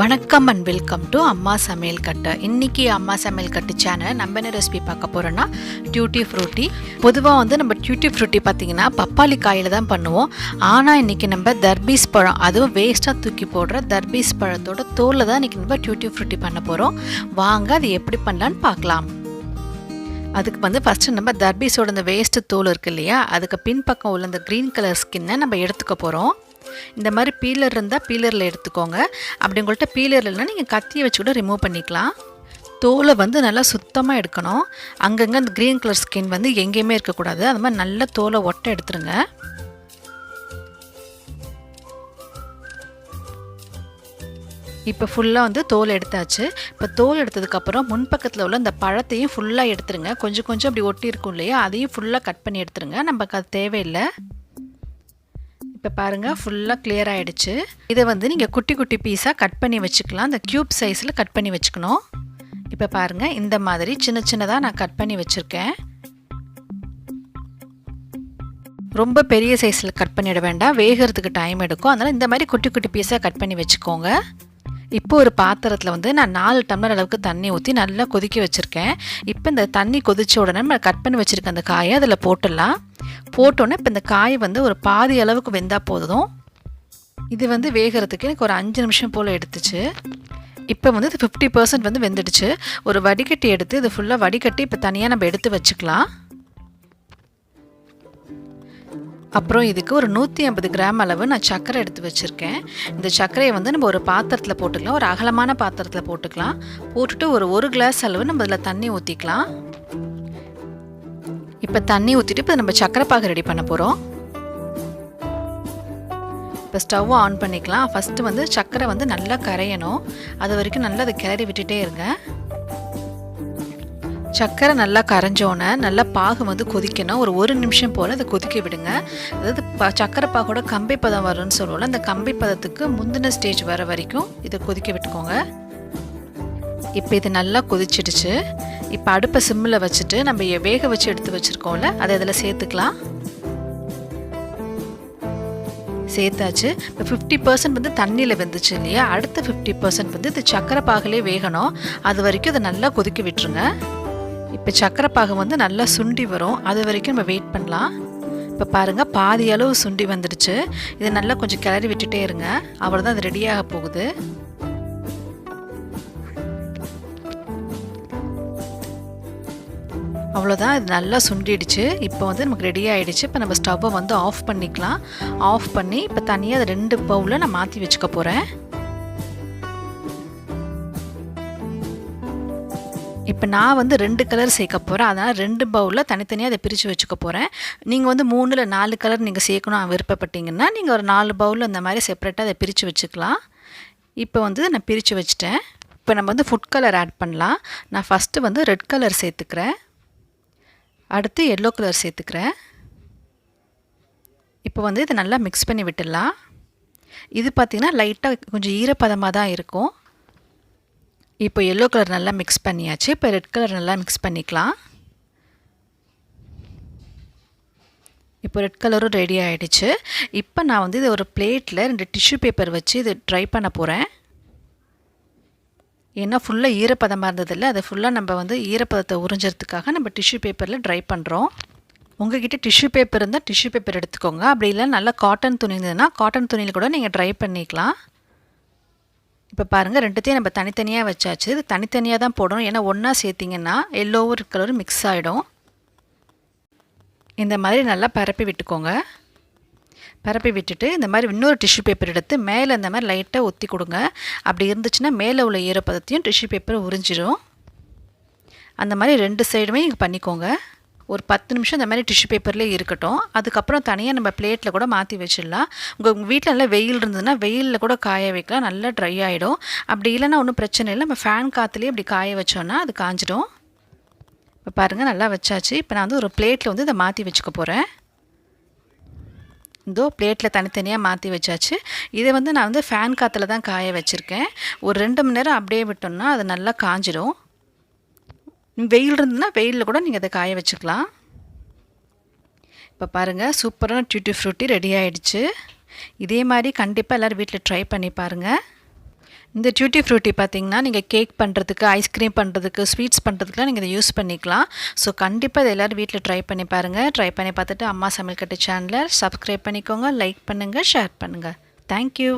வணக்கம் and welcome to அம்மா சமையல் கட்டு. இன்றைக்கி அம்மா சமையல் கட்டு சேனல் நம்ம என்ன ரெசிபி பார்க்க போகிறோன்னா டியூட்டி ஃப்ரூட்டி. பொதுவாக நம்ம டியூட்டி ஃப்ரூட்டி பார்த்திங்கன்னா பப்பாளி காயில் தான் பண்ணுவோம். ஆனால் இன்றைக்கி நம்ம தர்பீஸ் பழம், அதுவும் வேஸ்ட்டாக தூக்கி போடுற தர்பீஸ் பழத்தோட தோலில் தான் இன்றைக்கி நம்ம டியூட்டி ஃப்ரூட்டி பண்ண போகிறோம். வாங்க அது எப்படி பண்ணலான்னு பார்க்கலாம். அதுக்கு ஃபஸ்ட்டு நம்ம தர்பீஸோட இந்த வேஸ்ட்டு தோல் இருக்கு இல்லையா, அதுக்கு பின்பக்கம் உள்ள இந்த க்ரீன் கலர் ஸ்கின்னை நம்ம எடுத்துக்க போகிறோம். இந்த மாதிரி பீலர் இருந்தால் பீலரில் எடுத்துக்கோங்க. அப்படி உங்கள்கிட்ட பீலர் இல்லைன்னா நீங்கள் கத்தியை வச்சு கூட ரிமூவ் பண்ணிக்கலாம். தோலை நல்லா சுத்தமாக எடுக்கணும். அங்கங்கே அந்த க்ரீன் கலர் ஸ்கின் எங்கேயுமே இருக்கக்கூடாது. அது மாதிரி நல்லா தோலை ஒட்டை எடுத்துருங்க. இப்போ ஃபுல்லாக தோல் எடுத்தாச்சு. இப்போ தோல் எடுத்ததுக்கப்புறம் முன்பக்கத்தில் உள்ள இந்த பழத்தையும் ஃபுல்லாக எடுத்துருங்க. கொஞ்சம் கொஞ்சம் அப்படி ஒட்டி இருக்கும் இல்லையா, அதையும் ஃபுல்லாக கட் பண்ணி எடுத்துருங்க. நமக்கு அது தேவையில்லை. இப்போ பாருங்கள், ஃபுல்லாக கிளியர் ஆகிடுச்சு. இதை நீங்கள் குட்டி குட்டி பீஸாக கட் பண்ணி வச்சுக்கலாம். இந்த க்யூப் சைஸில் கட் பண்ணி வச்சுக்கணும். இப்போ பாருங்கள், இந்த மாதிரி சின்ன சின்னதாக நான் கட் பண்ணி வச்சுருக்கேன். ரொம்ப பெரிய சைஸில் கட் பண்ணிட வேண்டாம், வேகிறதுக்கு டைம் எடுக்கும். அதனால் இந்த மாதிரி குட்டி குட்டி பீஸாக கட் பண்ணி வச்சுக்கோங்க. இப்போ ஒரு பாத்திரத்தில் நான் 4 டம்ளர் அளவுக்கு தண்ணி ஊற்றி நல்லா கொதிக்க வச்சுருக்கேன். இப்போ இந்த தண்ணி கொதித்த உடனே நம்ம கட் பண்ணி வச்சுருக்க அந்த காயை அதில் போட்டுடலாம். போட்டோன்னே இப்போ இந்த காய் ஒரு பாதி அளவுக்கு வெந்தால் போதும். இது வேகிறதுக்கு எனக்கு ஒரு 5 நிமிஷம் போல் எடுத்துச்சு. இப்போ இது 50% வெந்துடுச்சு. ஒரு வடிகட்டி எடுத்து இது ஃபுல்லாக வடிகட்டி இப்போ தனியாக நம்ம எடுத்து வச்சுக்கலாம். அப்புறம் இதுக்கு ஒரு 150 கிராம் அளவு நான் சர்க்கரை எடுத்து வச்சுருக்கேன். இந்த சர்க்கரையை நம்ம ஒரு பாத்திரத்தில் போட்டுக்கலாம். ஒரு அகலமான பாத்திரத்தில் போட்டுக்கலாம். போட்டுட்டு ஒரு கிளாஸ் அளவு நம்ம இதில் தண்ணி ஊற்றிக்கலாம். இப்போ தண்ணி ஊற்றிட்டு இப்போ நம்ம சர்க்கரை பாகு ரெடி பண்ண போகிறோம். இப்போ ஸ்டவ் ஆன் பண்ணிக்கலாம். ஃபஸ்ட்டு சர்க்கரை நல்லா கரையணும். அது வரைக்கும் நல்லா அதை கிளறி விட்டுட்டே இருங்க. சர்க்கரை நல்லா கரைஞ்சோன்னே நல்லா பாகு கொதிக்கணும். ஒரு நிமிஷம் போல் அதை கொதிக்க விடுங்க. அதாவது சர்க்கரை பாகோட கம்பி பதம் வரும்னு சொல்லுவோம்ல, அந்த கம்பி பதத்துக்கு முந்தின ஸ்டேஜ் வர வரைக்கும் இதை கொதிக்க விட்டுக்கோங்க. இப்போ இது நல்லா கொதிச்சிடுச்சு. இப்போ அடுப்பை சிம்மில் வச்சுட்டு நம்ம வேக வச்சு எடுத்து வச்சுருக்கோம்ல, அதை இதில் சேர்த்துக்கலாம். சேர்த்தாச்சு. இப்போ 50% தண்ணியில் வெந்துச்சு இல்லையா, அடுத்த 50% இது சர்க்கரை பாகிலே வேகணும். அது வரைக்கும் இதை நல்லா கொதிக்க விட்டுருங்க. இப்போ சர்க்கரை பாகு நல்லா சுண்டி வரும். அது வரைக்கும் நம்ம வெயிட் பண்ணலாம். இப்போ பாருங்கள், பாதி அளவு சுண்டி வந்துடுச்சு. இதை நல்லா கொஞ்சம் கிளறி விட்டுட்டே இருங்க. அவ்வளோதான், அது ரெடியாக போகுது. அவ்வளோதான், இது நல்லா சுண்டிடுச்சு. இப்போ நமக்கு ரெடி ஆகிடுச்சு. இப்போ நம்ம ஸ்டவ்வை ஆஃப் பண்ணிக்கலாம். ஆஃப் பண்ணி இப்போ தனியாக அது 2 பவுலில் நான் மாற்றி வச்சுக்க போகிறேன். இப்போ நான் 2 கலர் சேர்க்க போகிறேன். அதனால் 2 பவுலில் தனித்தனியாக அதை பிரித்து வச்சுக்க போகிறேன். நீங்கள் 3 இல்லை 4 கலர் நீங்கள் சேர்க்கணும் விருப்பப்பட்டீங்கன்னா நீங்கள் ஒரு 4 பவுலில் அந்த மாதிரி செப்பரேட்டாக அதை பிரித்து வச்சுக்கலாம். இப்போ நான் பிரித்து வச்சுட்டேன். இப்போ நம்ம ஃபுட் கலர் ஆட் பண்ணலாம். நான் ஃபஸ்ட்டு ரெட் கலர் சேர்த்துக்கிறேன். அடுத்து எல்லோ கலர் சேர்த்துக்கிறேன். இப்போ இதை நல்லா மிக்ஸ் பண்ணி விட்டுடலாம். இது பார்த்திங்கன்னா லைட்டாக கொஞ்சம் ஈரப்பதமாக தான் இருக்கும். இப்போ எல்லோ கலர் நல்லா மிக்ஸ் பண்ணியாச்சு. இப்போ ரெட் கலர் நல்லா மிக்ஸ் பண்ணிக்கலாம். இப்போ ரெட் கலரும் ரெடி ஆகிடுச்சு. இப்போ நான் இது ஒரு பிளேட்டில் 2 டிஷ்யூ பேப்பர் வச்சு இது ட்ரை பண்ண போகிறேன். ஏன்னா ஃபுல்லாக ஈரப்பதமாக இருந்ததில்ல, அது ஃபுல்லாக நம்ம ஈரப்பதத்தை உறிஞ்சறதுக்காக நம்ம டிஷ்யூ பேப்பரில் ட்ரை பண்ணுறோம். உங்கள்கிட்ட டிஷ்யூ பேப்பர் இருந்தால் டிஷ்யூ பேப்பர் எடுத்துக்கோங்க. அப்படி இல்லை நல்லா காட்டன் துணி இருந்ததுன்னா காட்டன் துணியில் கூட நீங்கள் ட்ரை பண்ணிக்கலாம். இப்போ பாருங்கள், 2த்தையும் நம்ம தனித்தனியாக வச்சாச்சு. இது தனித்தனியாக தான் போடணும். ஏன்னா ஒன்றா சேர்த்திங்கன்னா எல்லோவும் ரெட் கலரும் மிக்ஸ் ஆகிடும். இந்த மாதிரி நல்லா பரப்பி விட்டுக்கோங்க. பரப்பி விட்டுட்டு இந்த மாதிரி இன்னொரு டிஷ்யூ பேப்பர் எடுத்து மேலே இந்த மாதிரி லைட்டாக ஒத்தி கொடுங்க. அப்படி இருந்துச்சுன்னா மேலே உள்ள ஈரப்பதத்தையும் டிஷ்யூ பேப்பர் உறிஞ்சிடும். அந்த மாதிரி 2 சைடுமே நீங்கள் பண்ணிக்கோங்க. ஒரு 10 நிமிஷம் இந்த மாதிரி டிஷ்யூ பேப்பர்லேயே இருக்கட்டும். அதுக்கப்புறம் தனியாக நம்ம பிளேட்டில் கூட மாற்றி வச்சிடலாம். உங்கள் வீட்டில் நல்லா வெயில் இருந்ததுன்னா வெயிலில் கூட காய வைக்கலாம். நல்லா ட்ரை ஆகிடும். அப்படி இல்லைன்னா ஒன்றும் பிரச்சனை இல்லை, நம்ம ஃபேன் காற்றுலேயே இப்படி காய வச்சோன்னா அது காஞ்சிடும். இப்போ பாருங்கள், நல்லா வச்சாச்சு. இப்போ நான் ஒரு பிளேட்டில் இதை மாற்றி வச்சுக்க போகிறேன். இதோ பிளேட்டில் தனித்தனியாக மாற்றி வச்சாச்சு. இதை நான் ஃபேன் காற்றுல தான் காய வச்சுருக்கேன். ஒரு 2 மணி நேரம் அப்படியே விட்டோம்னா அது நல்லா காஞ்சிடும். வெயில் இருந்ததுன்னா வெயிலில் கூட நீங்கள் அதை காய வச்சுக்கலாம். இப்போ பாருங்கள், சூப்பரான டியூட்டி ஃப்ரூட்டி ரெடி ஆகிடுச்சு. இதே மாதிரி கண்டிப்பாக எல்லோரும் வீட்டில் ட்ரை பண்ணி பாருங்கள். இந்த டியூட்டி ஃப்ரூட்டி பார்த்தீங்கன்னா நீங்கள் கேக் பண்ணுறதுக்கு, ஐஸ்கிரீம் பண்ணுறதுக்கு, ஸ்வீட்ஸ் பண்ணுறதுக்குலாம் நீங்கள் இதை யூஸ் பண்ணிக்கலாம். ஸோ கண்டிப்பாக இதை எல்லோரும் வீட்டில் ட்ரை பண்ணி பாருங்கள். ட்ரை பண்ணி பார்த்துட்டு அம்மா சமையல் கட்டு சேனலை சப்ஸ்கிரைப் பண்ணிக்கோங்க, லைக் பண்ணுங்கள், ஷேர் பண்ணுங்கள். தேங்க்யூ.